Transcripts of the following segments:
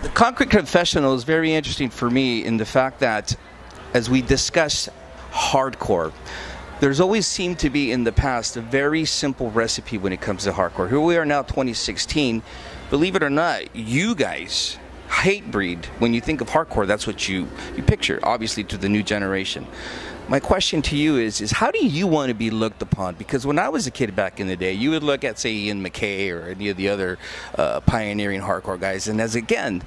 The Concrete Confessional is very interesting for me in the fact that as we discuss hardcore, there's always seemed to be in the past a very simple recipe when it comes to hardcore. Here we are now, 2016. Believe it or not, you guys, Hatebreed, when you think of hardcore, that's what you picture, obviously, to the new generation. My question to you is how do you want to be looked upon? Because when I was a kid back in the day, you would look at, say, Ian MacKaye or any of the other pioneering hardcore guys, and as, again,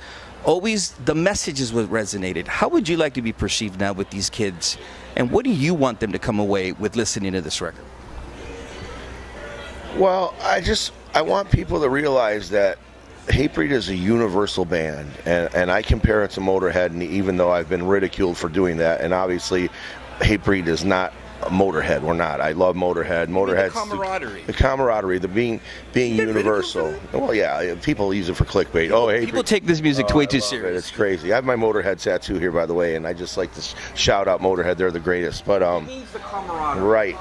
always the messages what resonated. How would you like to be perceived now with these kids, and what do you want them to come away with listening to this record? Well, I want people to realize that Hatebreed is a universal band, and I compare it to Motorhead, and even though I've been ridiculed for doing that, and obviously Hatebreed is not Motorhead. We're not. I love Motorhead. Motorhead's the camaraderie, the being universal. Well, yeah, people use it for clickbait. Oh, Hatebreed. People take this music way too serious. It's crazy. I have my Motorhead tattoo here, by the way, and I just like to shout out Motorhead. They're the greatest. But it means the camaraderie. Right.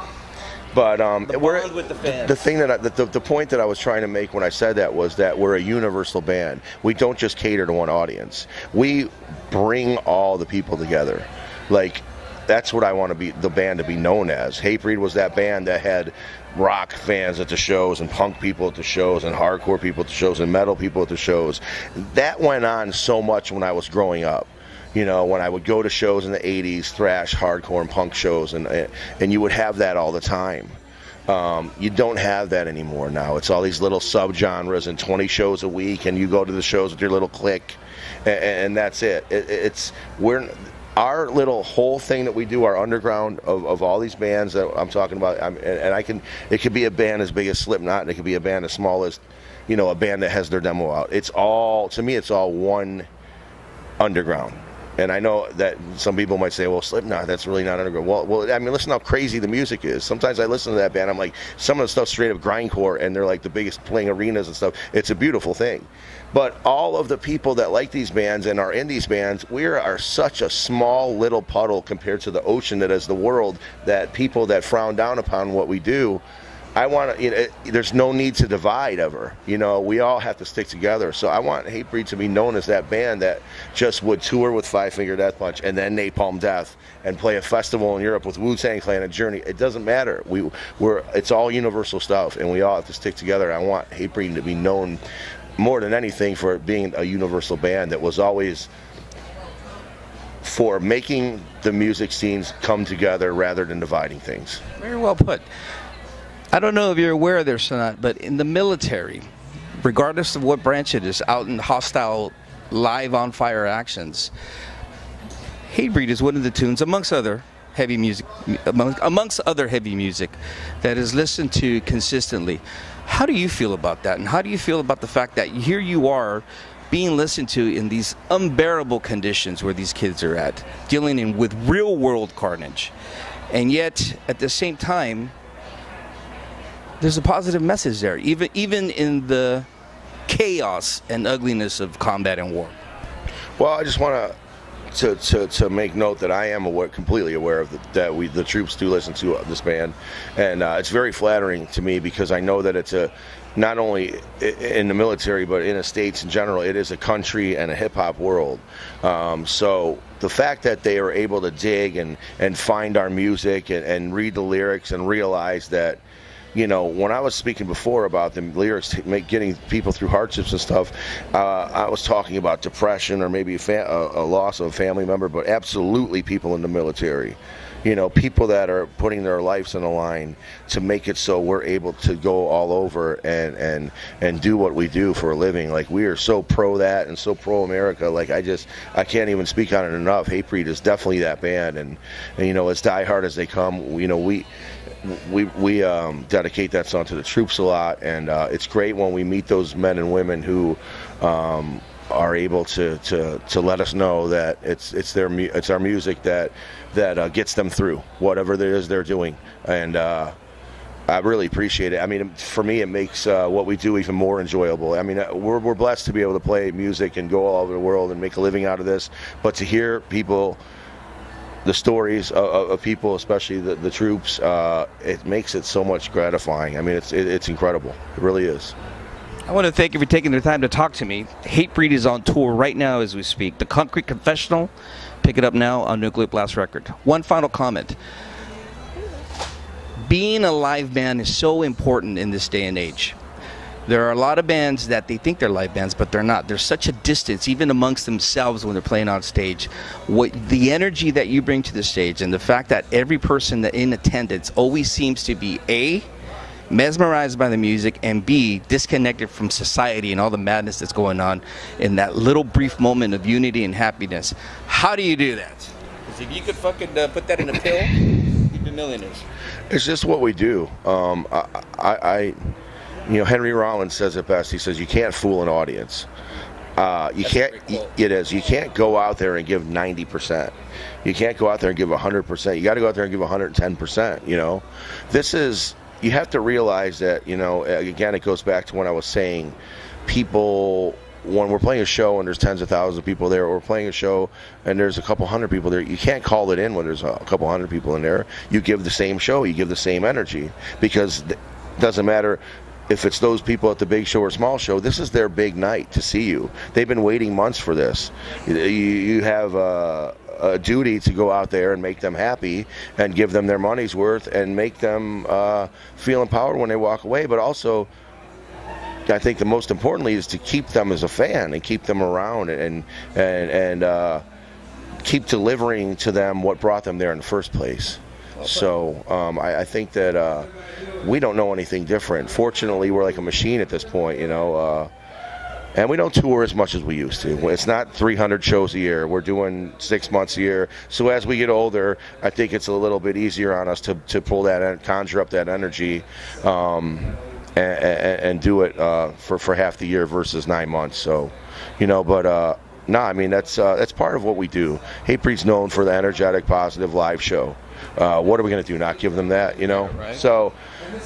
But we're with the fans. The thing that the point that I was trying to make when I said that was that we're a universal band. We don't just cater to one audience. We bring all the people together. Like, that's what I want to be, the band to be known as. Hatebreed was that band that had rock fans at the shows and punk people at the shows and hardcore people at the shows and metal people at the shows. That went on so much when I was growing up. You know, when I would go to shows in the 80s, thrash, hardcore, and punk shows, and you would have that all the time. You don't have that anymore now. It's all these little subgenres and 20 shows a week, and you go to the shows with your little clique, and that's it. Our little whole thing that we do, our underground of all these bands that I'm talking about, it could be a band as big as Slipknot, and it could be a band as small as, you know, a band that has their demo out. It's all, to me, it's all one underground. And I know that some people might say, well, Slipknot, that's really not underground. Well, I mean, listen how crazy the music is. Sometimes I listen to that band, I'm like, some of the stuff straight up grindcore, and they're like the biggest playing arenas and stuff. It's a beautiful thing. But all of the people that like these bands and are in these bands, we are such a small little puddle compared to the ocean that is the world, that people that frown down upon what we do, I want to, you know, there's no need to divide ever. You know, we all have to stick together. So I want Hatebreed to be known as that band that just would tour with Five Finger Death Punch and then Napalm Death and play a festival in Europe with Wu-Tang Clan and Journey. It doesn't matter. It's all universal stuff, and we all have to stick together. I want Hatebreed to be known more than anything for being a universal band that was always for making the music scenes come together rather than dividing things. Very well put. I don't know if you're aware of this or not, but in the military, regardless of what branch it is, out in hostile, live on fire actions, Hatebreed is one of the tunes, amongst other heavy music, that is listened to consistently. How do you feel about that? And how do you feel about the fact that here you are being listened to in these unbearable conditions where these kids are at, dealing with real world carnage, and yet at the same time, there's a positive message there, even in the chaos and ugliness of combat and war? Well, I just want to make note that I am completely aware of that the troops do listen to this band, and it's very flattering to me because I know that it's not only in the military but in the States in general, it is a country and a hip-hop world. So the fact that they are able to dig and find our music and read the lyrics and realize that, you know, when I was speaking before about the lyrics getting people through hardships and stuff, I was talking about depression or maybe a loss of a family member, but absolutely people in the military. You know, people that are putting their lives on the line to make it so we're able to go all over and do what we do for a living. Like, we are so pro that and so pro America. Like, I can't even speak on it enough. Hatebreed is definitely that band, and you know, as diehard as they come, you know, we dedicate that song to the troops a lot, and it's great when we meet those men and women who are able to let us know that it's our music that gets them through whatever it is they're doing, and I really appreciate it. I mean, for me, it makes what we do even more enjoyable. I mean, we're blessed to be able to play music and go all over the world and make a living out of this, but to hear people, the stories of people, especially the troops, it makes it so much gratifying. I mean, it's incredible. It really is. I want to thank you for taking the time to talk to me. Hatebreed is on tour right now as we speak. The Concrete Confessional. Pick it up now on Nuclear Blast Record. One final comment. Being a live band is so important in this day and age. There are a lot of bands that they think they're live bands, but they're not. There's such a distance, even amongst themselves when they're playing on stage. What the energy that you bring to the stage and the fact that every person that in attendance always seems to be A, mesmerized by the music, and B, disconnected from society and all the madness that's going on in that little brief moment of unity and happiness. How do you do that? Because if you could fucking put that in a pill, you'd be millionaires. It's just what we do. You know, Henry Rollins says it best. He says, you can't fool an audience. You can't. It is. You can't go out there and give 90%. You can't go out there and give 100%. You got to go out there and give 110%. You know, this is. You have to realize that. You know, again, it goes back to when I was saying, people. When we're playing a show and there's tens of thousands of people there, or we're playing a show and there's a couple hundred people there, you can't call it in when there's a couple hundred people in there. You give the same show. You give the same energy, because it doesn't matter if it's those people at the big show or small show. This is their big night to see you. They've been waiting months for this. You have a duty to go out there and make them happy and give them their money's worth and make them feel empowered when they walk away. But also, I think the most importantly is to keep them as a fan and keep them around and keep delivering to them what brought them there in the first place. So I think that we don't know anything different. Fortunately, we're like a machine at this point, you know, and we don't tour as much as we used to. It's not 300 shows a year. We're doing 6 months a year. So as we get older, I think it's a little bit easier on us to pull that, conjure up that energy, and do it for half the year versus 9 months. So, you know, but no, I mean that's part of what we do. Hatebreed's known for the energetic, positive live show. What are we going to do? Not give them that, you know? Right. So,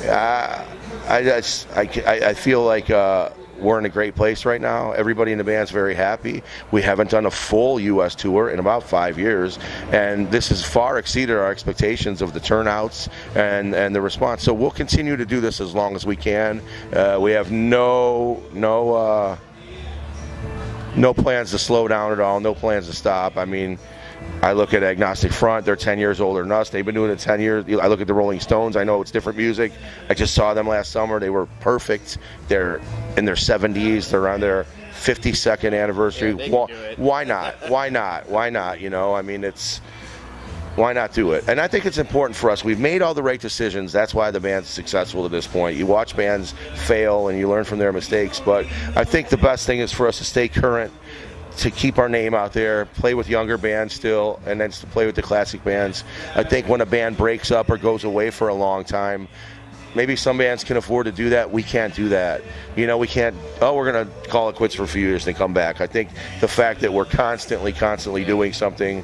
I feel like we're in a great place right now. Everybody in the band's very happy. We haven't done a full U.S. tour in about 5 years, and this has far exceeded our expectations of the turnouts and the response. So we'll continue to do this as long as we can. We have no plans to slow down at all. No plans to stop. I mean, I look at Agnostic Front, they're 10 years older than us. They've been doing it 10 years. I look at the Rolling Stones, I know it's different music. I just saw them last summer. They were perfect. They're in their 70s. They're on their 52nd anniversary. Well, why not? Why not? Why not? You know, I mean, why not do it? And I think it's important for us. We've made all the right decisions. That's why the band's successful to this point. You watch bands fail and you learn from their mistakes. But I think the best thing is for us to stay current, to keep our name out there, play with younger bands still, and then to play with the classic bands. I think when a band breaks up or goes away for a long time, maybe some bands can afford to do that. We can't do that. You know, we can't, we're going to call it quits for a few years and come back. I think the fact that we're constantly doing something,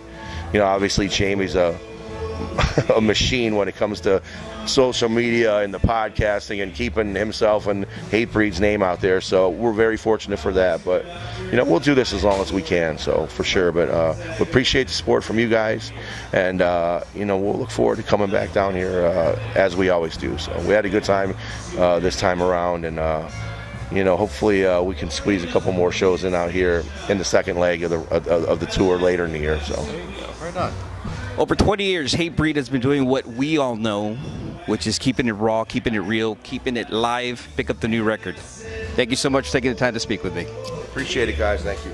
you know, obviously Jamie's a machine when it comes to social media and the podcasting and keeping himself and Hatebreed's name out there. So we're very fortunate for that. But, you know, we'll do this as long as we can, so for sure. But we appreciate the support from you guys. And, you know, we'll look forward to coming back down here as we always do. So we had a good time this time around. And, you know, hopefully we can squeeze a couple more shows in out here in the second leg of the tour later in the year. So. There you go. Right on. Over 20 years, Hatebreed has been doing what we all know, which is keeping it raw, keeping it real, keeping it live. Pick up the new record. Thank you so much for taking the time to speak with me. Appreciate it, guys. Thank you.